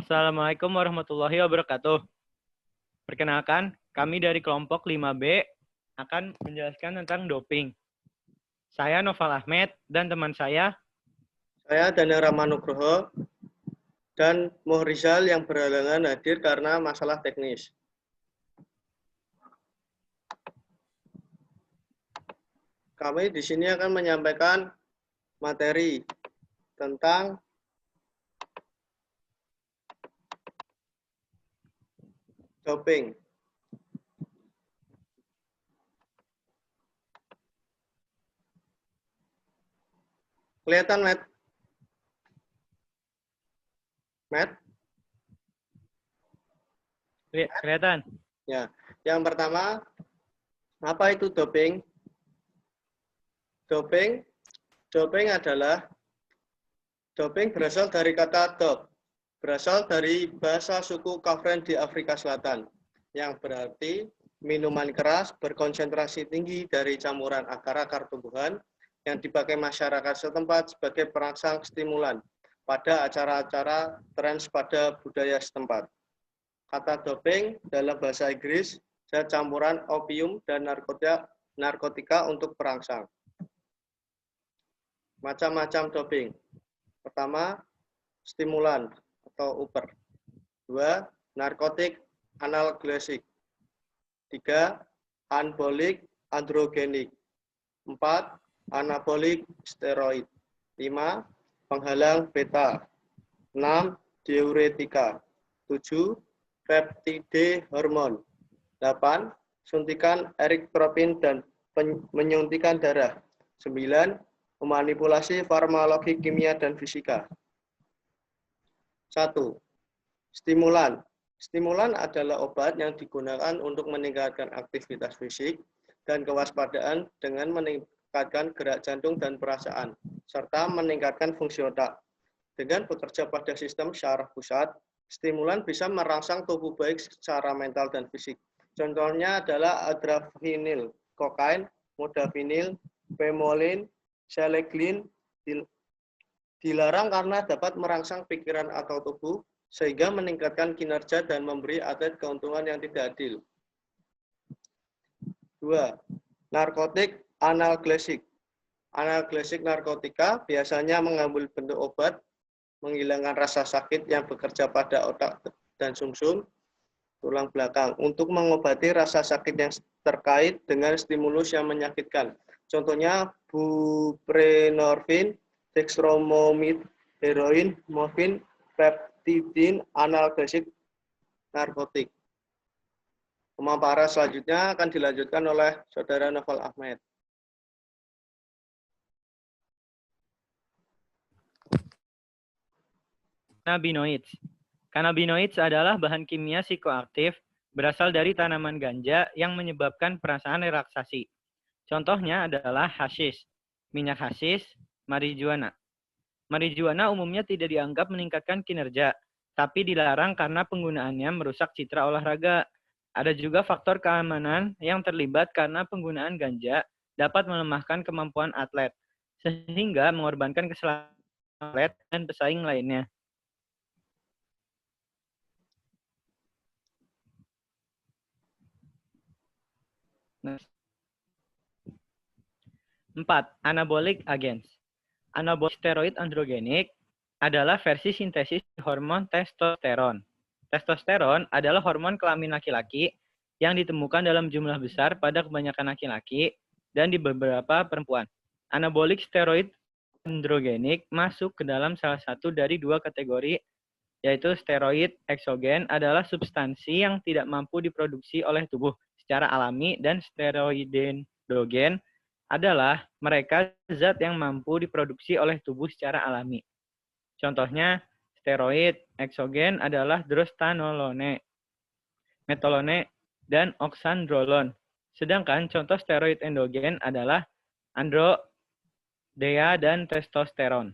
Assalamualaikum warahmatullahi wabarakatuh. Perkenalkan, kami dari kelompok 5B akan menjelaskan tentang doping. Saya Noval Ahmed dan teman saya Daniel Ramanugroho dan Mohrizal yang berhalangan hadir karena masalah teknis. Kami di sini akan menyampaikan materi tentang doping. Kelihatan, Matt? Matt? kelihatan. Ya. Yang pertama, apa itu doping? Doping adalah doping berasal dari kata dop, berasal dari bahasa suku Kafren di Afrika Selatan, yang berarti minuman keras berkonsentrasi tinggi dari campuran akar-akar tumbuhan yang dipakai masyarakat setempat sebagai perangsang stimulan pada acara-acara trans pada budaya setempat. Kata doping dalam bahasa Inggris zat campuran opium dan narkotika untuk perangsang. Macam-macam doping. Pertama, stimulan atau upper. 2, narkotik analgesik. 3, anabolik androgenik. 4, anabolik steroid. 5, penghalang beta. 6, diuretika. 7, peptide hormon. 8, suntikan erythropoietin dan menyuntikan darah. 9, memanipulasi farmakologi kimia dan fisika. 1. Stimulan. Stimulan adalah obat yang digunakan untuk meningkatkan aktivitas fisik dan kewaspadaan dengan meningkatkan gerak jantung dan perasaan, serta meningkatkan fungsi otak. Dengan bekerja pada sistem syaraf pusat, stimulan bisa merangsang tubuh baik secara mental dan fisik. Contohnya adalah adrafinil, kokain, modafinil, pemolin, seleglin. Dilarang karena dapat merangsang pikiran atau tubuh, sehingga meningkatkan kinerja dan memberi atlet keuntungan yang tidak adil. 2. Narkotik analgesik. Analgesik narkotika biasanya mengambil bentuk obat, menghilangkan rasa sakit yang bekerja pada otak dan sumsum tulang belakang untuk mengobati rasa sakit yang terkait dengan stimulus yang menyakitkan. Contohnya buprenorfin, dextromethorphan, heroin, morfin, peptidin, analgesik narkotik. Pemaparan selanjutnya akan dilanjutkan oleh Saudara Noval Ahmed. Cannabinoids. Cannabinoids adalah bahan kimia psikoaktif berasal dari tanaman ganja yang menyebabkan perasaan relaksasi. Contohnya adalah hasis, minyak hasis, marijuana. Marijuana umumnya tidak dianggap meningkatkan kinerja, tapi dilarang karena penggunaannya merusak citra olahraga. Ada juga faktor keamanan yang terlibat karena penggunaan ganja dapat melemahkan kemampuan atlet, sehingga mengorbankan keselamatan atlet dan pesaing lainnya. Empat, anabolic agents. Anabolik steroid androgenik adalah versi sintesis hormon testosteron. Testosteron adalah hormon kelamin laki-laki yang ditemukan dalam jumlah besar pada kebanyakan laki-laki dan di beberapa perempuan. Anabolik steroid androgenik masuk ke dalam salah satu dari dua kategori, yaitu steroid eksogen adalah substansi yang tidak mampu diproduksi oleh tubuh secara alami, dan steroid endogen adalah mereka zat yang mampu diproduksi oleh tubuh secara alami. Contohnya, steroid eksogen adalah drostanolone, metolone, dan oxandrolone. Sedangkan contoh steroid endogen adalah androdea dan testosteron.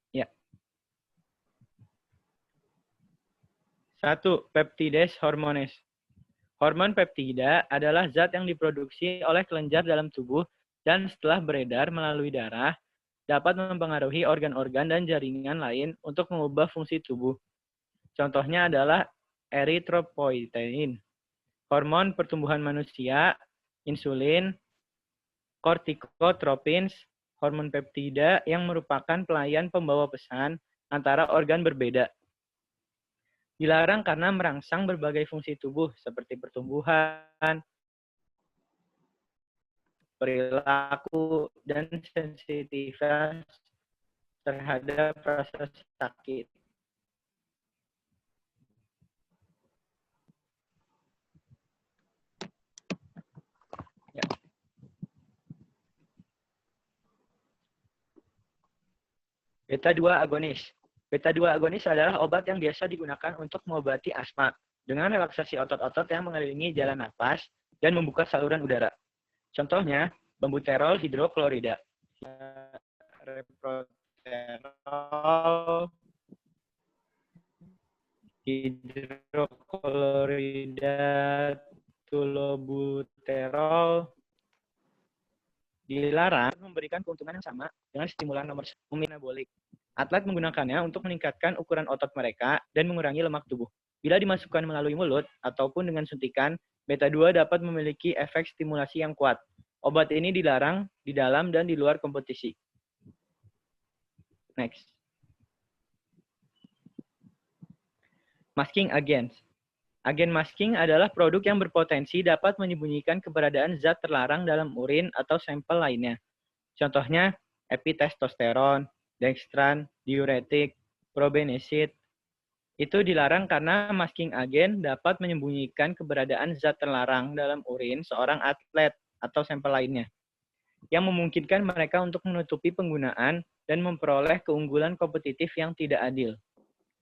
Ya. 1. Peptides hormones. Hormon peptida adalah zat yang diproduksi oleh kelenjar dalam tubuh dan setelah beredar melalui darah dapat mempengaruhi organ-organ dan jaringan lain untuk mengubah fungsi tubuh. Contohnya adalah eritropoietin, hormon pertumbuhan manusia, insulin, kortikotropins, hormon peptida yang merupakan pelayan pembawa pesan antara organ berbeda. Dilarang karena merangsang berbagai fungsi tubuh seperti pertumbuhan, perilaku, dan sensitivitas terhadap rasa sakit. Ya. Beta-2 agonis. Beta-2 agonis adalah obat yang biasa digunakan untuk mengobati asma dengan relaksasi otot-otot yang mengelilingi jalan nafas dan membuka saluran udara. Contohnya, bambuterol hidroklorida, reproterol, hidroklorida, tulobuterol. Dilarang memberikan keuntungan yang sama dengan stimulan nomor 1 anabolik. Atlet menggunakannya untuk meningkatkan ukuran otot mereka dan mengurangi lemak tubuh. Bila dimasukkan melalui mulut ataupun dengan suntikan, beta-2 dapat memiliki efek stimulasi yang kuat. Obat ini dilarang di dalam dan di luar kompetisi. Next. Masking agents. Agen masking adalah produk yang berpotensi dapat menyembunyikan keberadaan zat terlarang dalam urin atau sampel lainnya. Contohnya, epitestosteron, dextran, diuretik, probenesid. Itu dilarang karena masking agen dapat menyembunyikan keberadaan zat terlarang dalam urin seorang atlet atau sampel lainnya, yang memungkinkan mereka untuk menutupi penggunaan dan memperoleh keunggulan kompetitif yang tidak adil.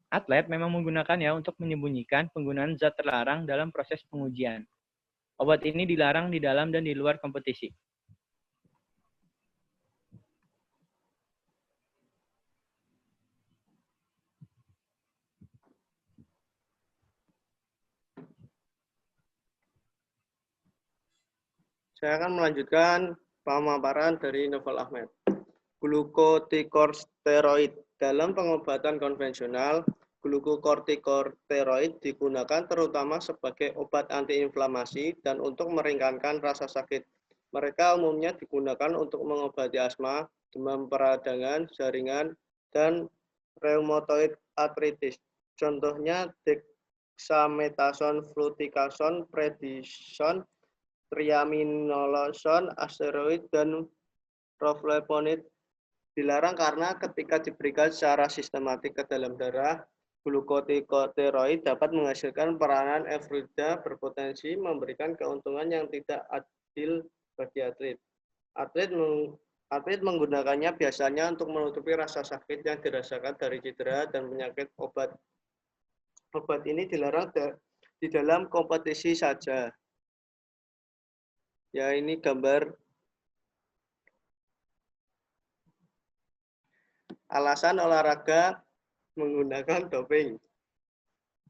Atlet memang menggunakannya untuk menyembunyikan penggunaan zat terlarang dalam proses pengujian. Obat ini dilarang di dalam dan di luar kompetisi. Saya akan melanjutkan pemaparan dari Novel Ahmed. Glukokortikosteroid. Dalam pengobatan konvensional, glukokortikosteroid digunakan terutama sebagai obat antiinflamasi dan untuk meringankan rasa sakit. Mereka umumnya digunakan untuk mengobati asma, demam peradangan, jaringan, dan reumatoid arthritis. Contohnya dexamethasone, fluticasone, prednisone, triaminolone, asteroid, dan rofleponid. Dilarang karena ketika diberikan secara sistematik ke dalam darah, glukokortikosteroid dapat menghasilkan peranan efrida berpotensi memberikan keuntungan yang tidak adil bagi atlet. Atlet menggunakannya biasanya untuk menutupi rasa sakit yang dirasakan dari cedera dan penyakit. Obat ini dilarang di dalam kompetisi saja. Ya, ini gambar alasan olahraga menggunakan doping.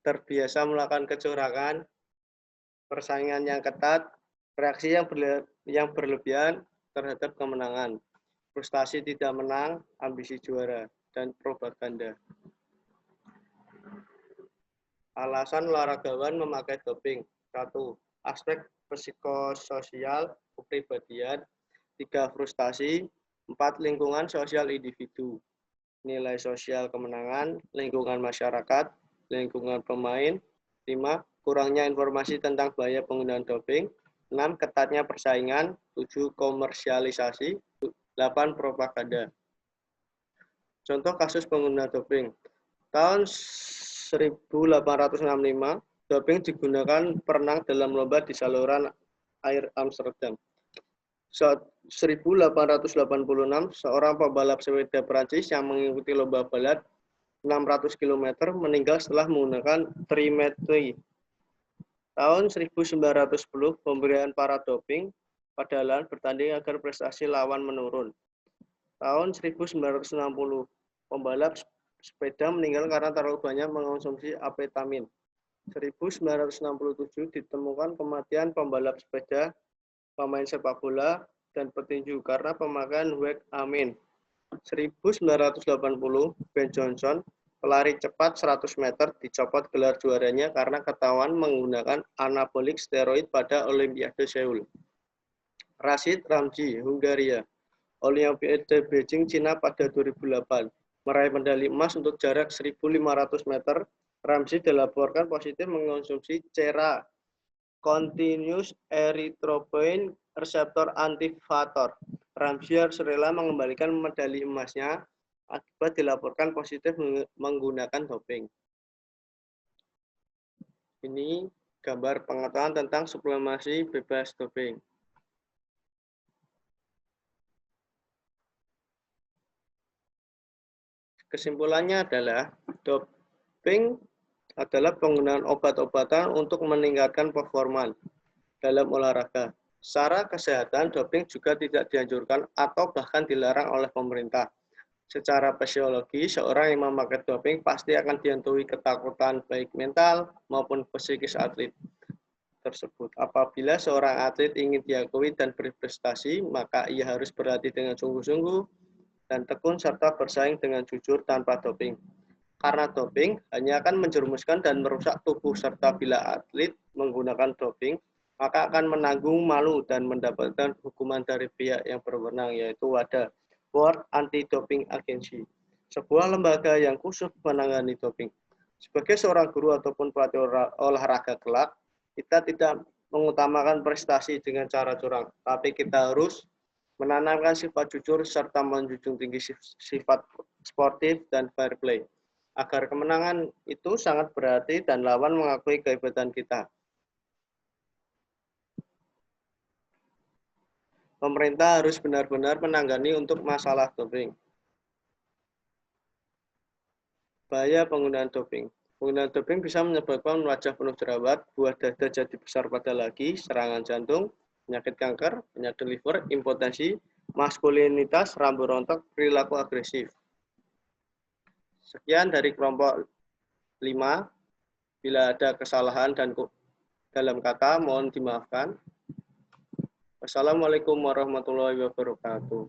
Terbiasa melakukan kecurangan, persaingan yang ketat, reaksi yang berlebihan terhadap kemenangan, frustasi tidak menang, ambisi juara, dan propaganda. Alasan olahragawan memakai doping. 1. Aspek psikososial kepribadian. 3. Frustasi. 4. Lingkungan sosial individu. Nilai sosial kemenangan, lingkungan masyarakat, lingkungan pemain. 5. Kurangnya informasi tentang bahaya penggunaan doping. 6. Ketatnya persaingan. 7. Komersialisasi. 8. Propaganda. Contoh kasus pengguna doping. Tahun 1865, doping digunakan perenang dalam lomba di saluran air Amsterdam. Saat 1886, seorang pembalap sepeda Prancis yang mengikuti lomba balap 600 km meninggal setelah menggunakan trimetri. Tahun 1910, pemberian para doping pada lahan bertanding agar prestasi lawan menurun. Tahun 1960, pembalap sepeda meninggal karena terlalu banyak mengonsumsi amfetamin. 1967 ditemukan kematian pembalap sepeda, pemain sepak bola, dan petinju karena pemakaian whey amin. 1980, Ben Johnson, pelari cepat 100 meter, dicopot gelar juaranya karena ketahuan menggunakan anabolik steroid pada Olimpiade Seoul. Rashid Ramji, Hungaria, Olimpiade Beijing, Cina pada 2008, meraih medali emas untuk jarak 1.500 meter. Ramji dilaporkan positif mengonsumsi cera continuous erythropoietin reseptor antifator. Ramji harus rela mengembalikan medali emasnya akibat dilaporkan positif menggunakan doping. Ini gambar pengetahuan tentang suplementasi bebas doping. Kesimpulannya adalah doping adalah penggunaan obat-obatan untuk meningkatkan performa dalam olahraga. Secara kesehatan, doping juga tidak dianjurkan atau bahkan dilarang oleh pemerintah. Secara fisiologi, seorang yang memakai doping pasti akan dihantui ketakutan baik mental maupun psikis atlet tersebut. Apabila seorang atlet ingin diakui dan berprestasi, maka ia harus berlatih dengan sungguh-sungguh dan tekun serta bersaing dengan jujur tanpa doping. Karena doping hanya akan menjerumuskan dan merusak tubuh, serta bila atlet menggunakan doping, maka akan menanggung malu dan mendapatkan hukuman dari pihak yang berwenang, yaitu WADA, World Anti-Doping Agency, sebuah lembaga yang khusus menangani doping. Sebagai seorang guru ataupun pelatih olahraga kelak, kita tidak mengutamakan prestasi dengan cara curang, tapi kita harus menanamkan sifat jujur serta menjunjung tinggi sifat sportif dan fair play, agar kemenangan itu sangat berarti dan lawan mengakui kehebatan kita. Pemerintah harus benar-benar menangani untuk masalah doping. Bahaya penggunaan doping. Penggunaan doping bisa menyebabkan wajah penuh jerawat, buah dada jadi besar pada lagi, serangan jantung, penyakit kanker, penyakit liver, impotensi, maskulinitas, rambut rontok, perilaku agresif. Sekian dari kelompok 5. Bila ada kesalahan dan dalam kata, mohon dimaafkan. Wassalamualaikum warahmatullahi wabarakatuh.